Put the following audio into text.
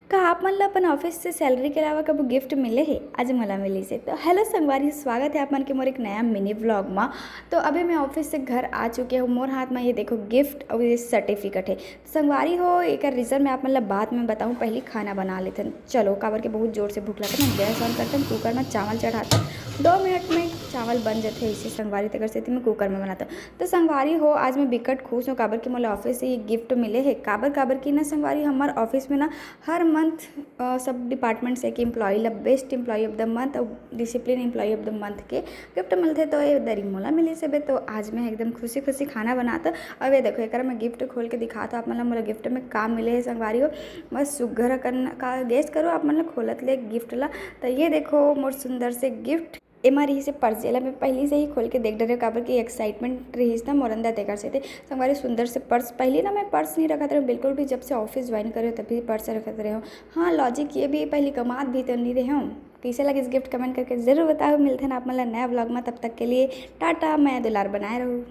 का आप मन ला अपन ऑफिस से सैलरी के अलावा कभी गिफ्ट मिले हे? आज मला मिली से। तो हेलो संगवारी, स्वागत है आप मन के मोर एक नया मिनी व्लॉग में। तो अभी मैं ऑफिस से घर आ चुके हूँ। मोर हाथ में ये देखो गिफ्ट और ये सर्टिफिकेट है। संगवारी हो एक रीज़न मैं आप मन ला बाद में बताऊँ, पहले खाना बना लेते हैं। चलो काबर के बहुत जोर से भूख लगता है। गैस ऑन करते हैं, कुकर में चावल चढ़ाते हैं, 2 मिनट में चावल बन जाते हैं। इसी संगवारी तक से मैं कुकर में बनाता हूँ। तो संगवारी हो आज मैं बिकट खुश हूँ काबर के मोला ऑफिस से ये गिफ्ट मिले है। काबर की ना संगवारी हमारे ऑफिस में ना हर मंथ सब डिपार्टमेंट से एक एम्प्लॉय ला best employee of the month और discipline employee of the month के गिफ्ट मिलते। तो ये दरी मोला मिली से बे। तो आज मैं एकदम खुशी खुशी खाना बनाता। अब ये देखो एक मैं गिफ्ट खोल के दिखाता आप मतलब मोला गिफ्ट में काम मिले है संगवारी हो। बस सुघर करना का गेस करो आप मतलब खोलत ले गिफ्ट ला। तो ये देखो मोर सुंदर से गिफ्ट एमा रही से पर्स जेला मैं पहले से ही खोल के देख डरे काबर की एक्साइटमेंट रही था मोरंदा तेकर से थे। तो हमारे सुंदर से पर्स पहले ना मैं पर्स नहीं रखा था बिल्कुल भी। जब से ऑफिस ज्वाइन करे हो तभी पर्स रखते रहे हो। हाँ लॉजिक ये भी पहले कमात भी तो नहीं रहे हूँ। कैसे लगे इस गिफ्ट कमेंट करके ज़रूर बताओ। मिलते हैं आप मतलब नया ब्लॉग में, तब तक के लिए टाटा। मैं दुलार बनाए रहूँ।